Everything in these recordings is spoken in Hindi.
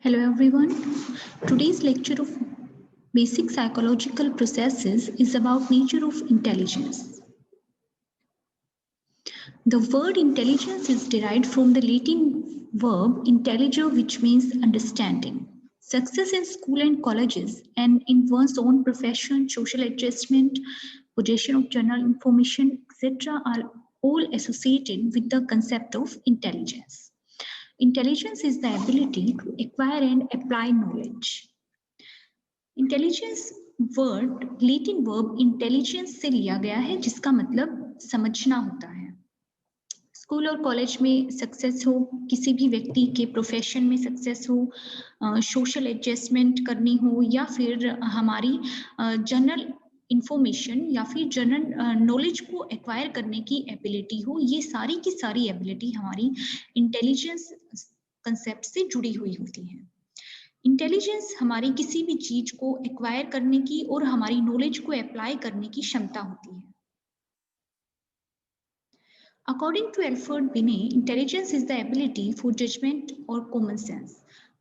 Hello everyone. Today's lecture of basic psychological processes is about nature of intelligence. The word intelligence is derived from the Latin verb intelligere, which means understanding. Success in school and colleges and in one's own profession, social adjustment, possession of general information, etc. are all associated with the concept of intelligence. Intelligence is the ability to acquire and apply knowledge. Intelligence word Latin verb intelligence से लिया गया है जिसका मतलब समझना होता है। स्कूल और कॉलेज में सक्सेस हो, किसी भी व्यक्ति के प्रोफेशन में सक्सेस हो, सोशल एडजस्टमेंट करनी हो या फिर हमारी जनरल इंफॉर्मेशन या फिर जनरल नॉलेज को एक्वायर करने की एबिलिटी हो, ये सारी की सारी एबिलिटी हमारी इंटेलिजेंस कंसेप्ट से जुड़ी हुई होती है। इंटेलिजेंस हमारी किसी भी चीज को एक्वायर करने की और हमारी नॉलेज को अप्लाई करने की क्षमता होती है। According to Alfred Binet, intelligence is the ability for judgment or common sense.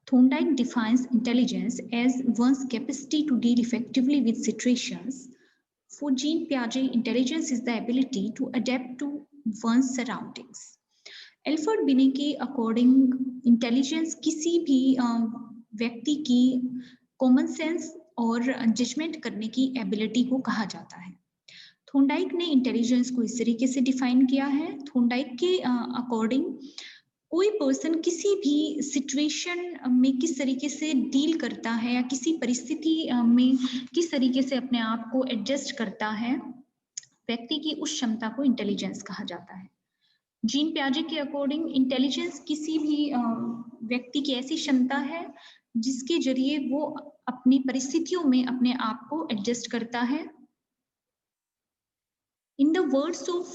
Thorndike defines intelligence as one's capacity to deal effectively with situations. For Jean Piaget, intelligence is the ability to adapt to one's surroundings. Alford बिने के अकॉर्डिंग इंटेलिजेंस किसी भी व्यक्ति की कॉमन सेंस और जजमेंट करने की एबिलिटी को कहा जाता है। थॉर्नडाइक ने इंटेलिजेंस को इस तरीके से डिफाइन किया है। थॉर्नडाइक के अकॉर्डिंग कोई पर्सन किसी भी सिचुएशन में किस तरीके से डील करता है या किसी परिस्थिति में किस तरीके से अपने आप को एडजस्ट करता है, व्यक्ति की उस क्षमता को इंटेलिजेंस कहा जाता है। जीन पियाजे के अकॉर्डिंग इंटेलिजेंस किसी भी व्यक्ति की ऐसी क्षमता है जिसके जरिए वो अपनी परिस्थितियों में अपने आप को एडजस्ट करता है। In the words of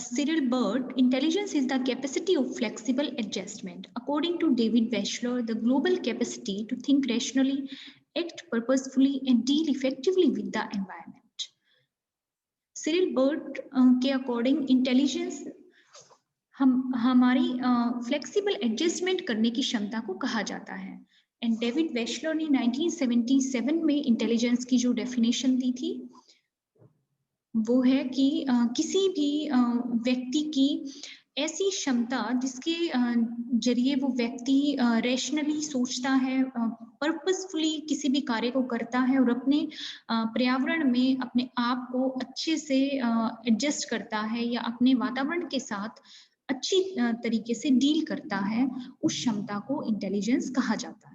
Cyril Bird, intelligence is the capacity of flexible adjustment. According to David Wechsler, the global capacity to think rationally, act purposefully, and deal effectively with the environment. Cyril Bird के अकॉर्डिंग इंटेलिजेंस हमारी फ्लेक्सिबल एडजस्टमेंट करने की क्षमता को कहा जाता है। एंड डेविड वेशलर ने 1977 में इंटेलिजेंस की जो डेफिनेशन दी थी वो है कि किसी भी व्यक्ति की ऐसी क्षमता जिसके जरिए वो व्यक्ति रैशनली सोचता है, पर्पसफुली किसी भी कार्य को करता है और अपने पर्यावरण में अपने आप को अच्छे से एडजस्ट करता है या अपने वातावरण के साथ अच्छी तरीके से डील करता है, उस क्षमता को इंटेलिजेंस कहा जाता है।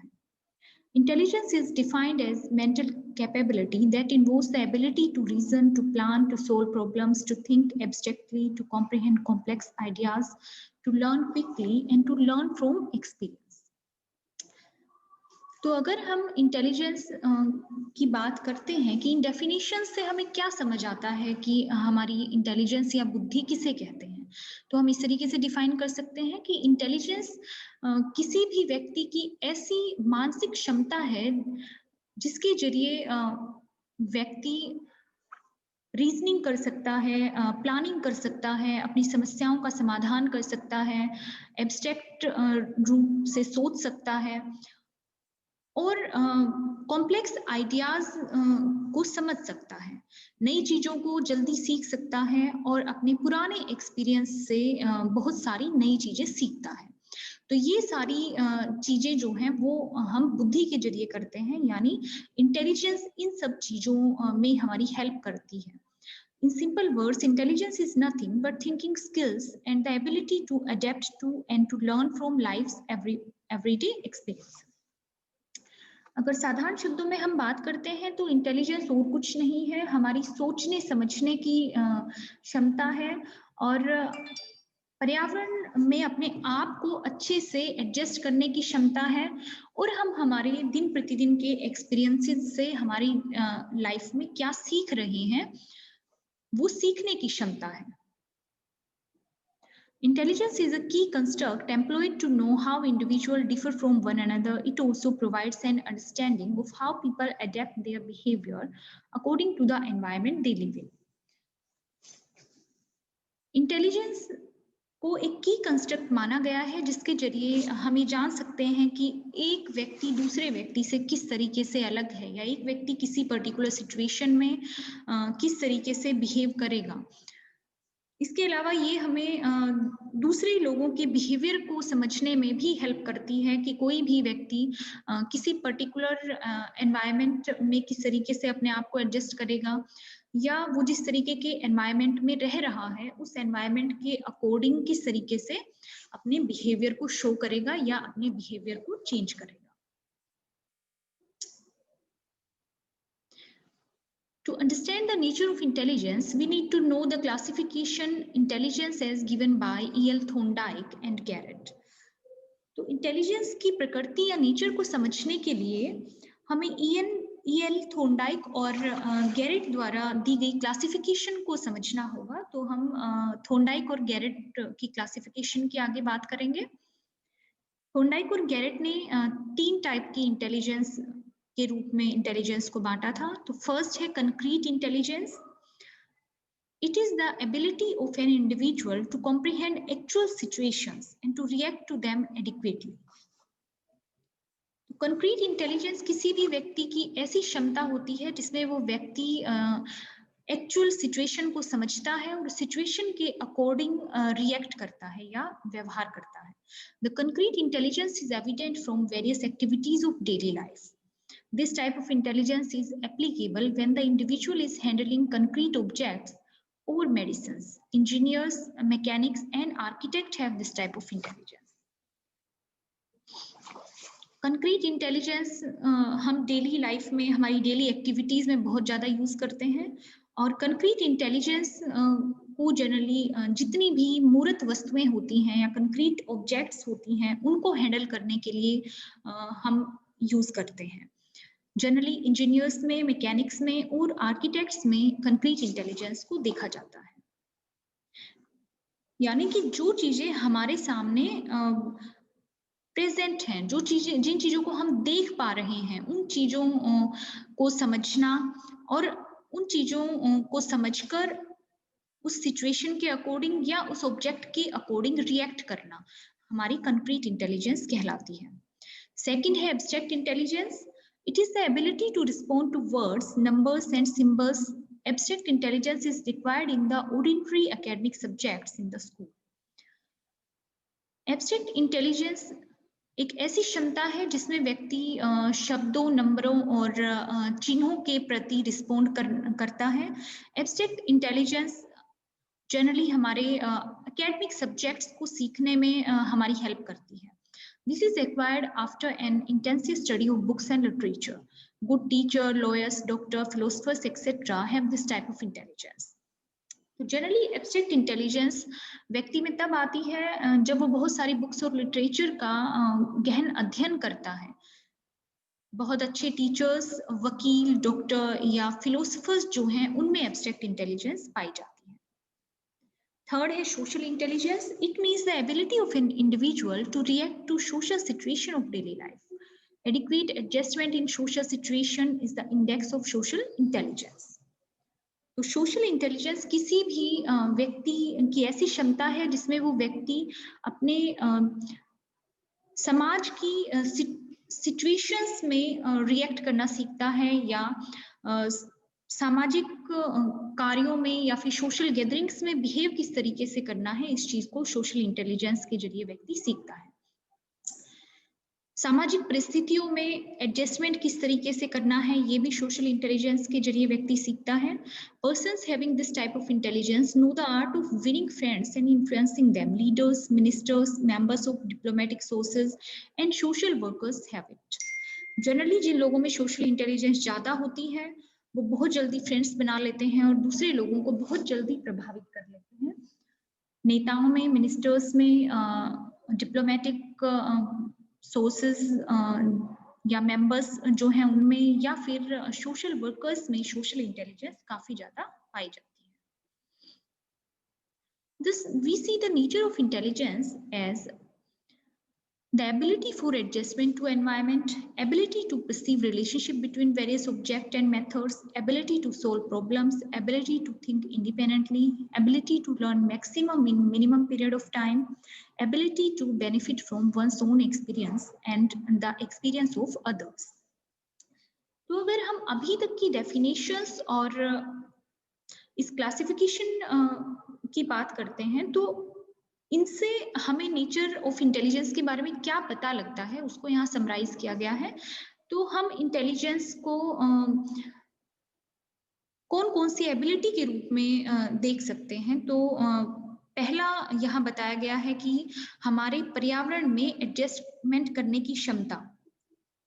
Intelligence is defined as mental capability that involves the ability to reason, to plan, to solve problems, to think abstractly, to comprehend complex ideas, to learn quickly, and to learn from experience. तो अगर हम इंटेलिजेंस की बात करते हैं कि इन डेफिनेशन से हमें क्या समझ आता है कि हमारी इंटेलिजेंस या बुद्धि किसे कहते हैं, तो हम इस तरीके से डिफाइन कर सकते हैं कि इंटेलिजेंस किसी भी व्यक्ति की ऐसी मानसिक क्षमता है जिसके जरिए व्यक्ति रीजनिंग कर सकता है, प्लानिंग कर सकता है, अपनी समस्याओं का समाधान कर सकता है, एब्स्ट्रैक्ट रूप से सोच सकता है और कॉम्प्लेक्स आइडियाज को समझ सकता है, नई चीजों को जल्दी सीख सकता है और अपने पुराने एक्सपीरियंस से बहुत सारी नई चीजें सीखता है। तो ये सारी चीजें जो हैं वो हम बुद्धि के जरिए करते हैं, यानी इंटेलिजेंस इन सब चीजों में हमारी हेल्प करती है। In simple words, intelligence is nothing but thinking skills and the ability to adapt to and to learn from life's everyday experiences. अगर साधारण शब्दों में हम बात करते हैं तो इंटेलिजेंस और कुछ नहीं है, हमारी सोचने समझने की क्षमता है और पर्यावरण में अपने आप को अच्छे से एडजस्ट करने की क्षमता है और हम हमारे दिन प्रतिदिन के एक्सपीरियंसेस से हमारी लाइफ में क्या सीख रहे हैं वो सीखने की क्षमता है। Intelligence is a key construct employed to know how individuals differ from one another. It also provides an understanding of how people adapt their behavior according to the environment they live in. Intelligence को एक की कंस्ट्रक्ट माना गया है, जिसके जरिए हमें जान सकते हैं कि एक व्यक्ति दूसरे व्यक्ति से किस तरीके से अलग है, या एक व्यक्ति किसी पर्टिकुलर सिचुएशन में किस तरीके से बिहेव करेगा। इसके अलावा ये हमें दूसरे लोगों के बिहेवियर को समझने में भी हेल्प करती है कि कोई भी व्यक्ति किसी पर्टिकुलर एनवायरनमेंट में किस तरीके से अपने आप को एडजस्ट करेगा, या वो जिस तरीके के एनवायरनमेंट में रह रहा है उस एनवायरनमेंट के अकॉर्डिंग किस तरीके से अपने बिहेवियर को शो करेगा या अपने बिहेवियर को चेंज करेगा। To understand the nature of intelligence, we need to know the classification intelligence as given by E.L. Thorndike and Garrett. तो इंटेलिजेंस की प्रकृति या नेचर को समझने के लिए हमें E.L. थॉर्नडाइक और गैरेट द्वारा दी गई क्लासिफिकेशन को समझना होगा। तो हम थॉर्नडाइक और गैरेट की क्लासिफिकेशन की आगे बात करेंगे। थॉर्नडाइक और गैरेट ने 3 टाइप की इंटेलिजेंस के रूप में इंटेलिजेंस को बांटा था। तो फर्स्ट है concrete intelligence. It is the ability of an individual to comprehend actual situations and to react to them adequately. Concrete intelligence किसी भी व्यक्ति की ऐसी क्षमता होती है जिसमें वो व्यक्ति एक्चुअल सिचुएशन को समझता है और सिचुएशन के अकॉर्डिंग रिएक्ट करता है या व्यवहार करता है। The concrete intelligence is evident from various activities of daily life. This type of intelligence is applicable when the individual is handling concrete objects or medicines. Engineers, mechanics, and architects have this type of intelligence. Concrete intelligence हम डेली लाइफ में हमारी डेली एक्टिविटीज में बहुत ज़्यादा यूज करते हैं, और कंक्रीट इंटेलिजेंस को जनरली जितनी भी मूर्त वस्तुएं होती हैं या कंक्रीट ऑब्जेक्ट्स होती हैं उनको हैंडल करने के लिए हम यूज करते हैं। जनरली इंजीनियर्स में, मैकेनिक्स में और आर्किटेक्ट्स में कंक्रीट इंटेलिजेंस को देखा जाता है। यानी कि जो चीजें हमारे सामने प्रेजेंट हैं, जो चीजें, जिन चीजों को हम देख पा रहे हैं, उन चीजों को समझना और उन चीजों को समझकर उस सिचुएशन के अकॉर्डिंग या उस ऑब्जेक्ट के अकॉर्डिंग रिएक्ट करना हमारी कंक्रीट इंटेलिजेंस कहलाती है। सेकंड है abstract intelligence. It is the ability to respond to words, numbers, and symbols. Abstract intelligence is required in the ordinary academic subjects in the school. Abstract intelligence एक ऐसी क्षमता है जिसमें व्यक्ति शब्दों, नंबरों और चिन्हों के प्रति रिस्पोंड करता है। एब्स्ट्रैक्ट इंटेलिजेंस जनरली हमारे एकेडमिक सब्जेक्ट्स को सीखने में हमारी हेल्प करती है। This is acquired after an intensive study of books and literature. Good teacher, lawyers, doctor, philosophers, etc. have this type of intelligence. तो जनरली एब्स्ट्रैक्ट इंटेलिजेंस व्यक्ति में तब आती है जब वो बहुत सारी बुक्स और लिटरेचर का गहन अध्ययन करता है। बहुत अच्छे टीचर्स, वकील, डॉक्टर या फिलोसफर्स जो हैं उनमें एब्स्ट्रैक्ट इंटेलिजेंस पाई जाती है। Third है social intelligence. It means the ability of an individual to react to social situation of daily life. Adequate adjustment in social situation is the index of social intelligence. तो social intelligence किसी भी व्यक्ति की ऐसी क्षमता है जिसमें वो व्यक्ति अपने समाज की situations में react करना सीखता है या सामाजिक कार्यों में या फिर सोशल गैदरिंग्स में बिहेव किस तरीके से करना है, इस चीज को सोशल इंटेलिजेंस के जरिए व्यक्ति सीखता है। सामाजिक परिस्थितियों में एडजस्टमेंट किस तरीके से करना है, ये भी सोशल इंटेलिजेंस के जरिए व्यक्ति सीखता है। Persons having this type of intelligence know the art of winning friends and influencing them. Leaders, ministers, members of diplomatic sources and social workers have it. Generally जिन लोगों में सोशल इंटेलिजेंस ज्यादा होती है वो बहुत जल्दी फ्रेंड्स बना लेते हैं और दूसरे लोगों को बहुत जल्दी प्रभावित कर लेते हैं। नेताओं में, मिनिस्टर्स में, डिप्लोमेटिक सोर्सेस या मेंबर्स जो हैं उनमें, या फिर सोशल वर्कर्स में सोशल इंटेलिजेंस काफी ज्यादा पाई जाती है। This we see the nature of intelligence as The ability for adjustment to environment, ability to perceive relationship between various objects and methods, ability to solve problems, ability to think independently, ability to learn maximum in minimum period of time, ability to benefit from one's own experience and the experience of others. तो अगर हम अभी तक की डेफिनेशंस और इस क्लासिफिकेशन की बात करते हैं, तो इनसे हमें नेचर ऑफ इंटेलिजेंस के बारे में क्या पता लगता है, उसको यहाँ समराइज किया गया है। तो हम इंटेलिजेंस को कौन-कौन सी एबिलिटी के रूप में देख सकते हैं। तो पहला यहाँ बताया गया है कि हमारे पर्यावरण में एडजस्टमेंट करने की क्षमता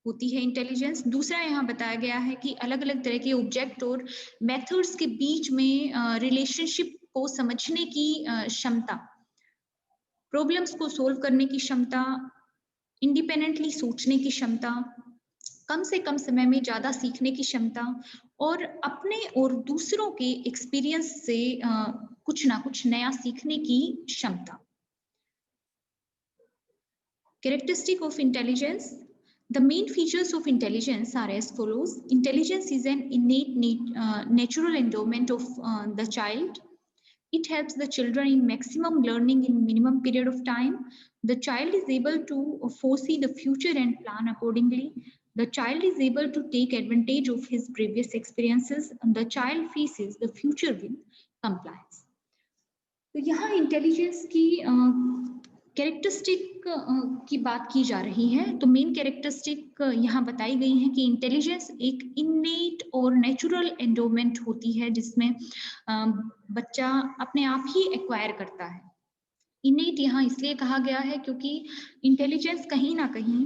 होती है इंटेलिजेंस। दूसरा यहाँ बताया गया है कि अलग-अलग तरह के ऑब्जेक्ट और मेथड्स के बीच में रिलेशनशिप को समझने की क्षमता, प्रॉब्लम्स को सोल्व करने की क्षमता, इंडिपेंडेंटली सोचने की क्षमता, कम से कम समय में ज़्यादा सीखने की क्षमता और अपने और दूसरों के एक्सपीरियंस से कुछ ना कुछ नया सीखने की क्षमता। Characteristic of intelligence. The main features of intelligence are as follows. Intelligence is an innate natural endowment of the child. It helps the children in maximum learning in minimum period of time. The child is able to foresee the future and plan accordingly. The child is able to take advantage of his previous experiences, and the child faces the future with compliance. तो यहाँ इंटेलिजेंस की कैरेक्टरिस्टिक की बात की जा रही है। तो मेन कैरेक्टरिस्टिक यहाँ बताई गई है कि इंटेलिजेंस एक इनेट और नेचुरल एंडोमेंट होती है, जिसमें बच्चा अपने आप ही एक्वायर करता है। इनेट यहाँ इसलिए कहा गया है क्योंकि इंटेलिजेंस कहीं ना कहीं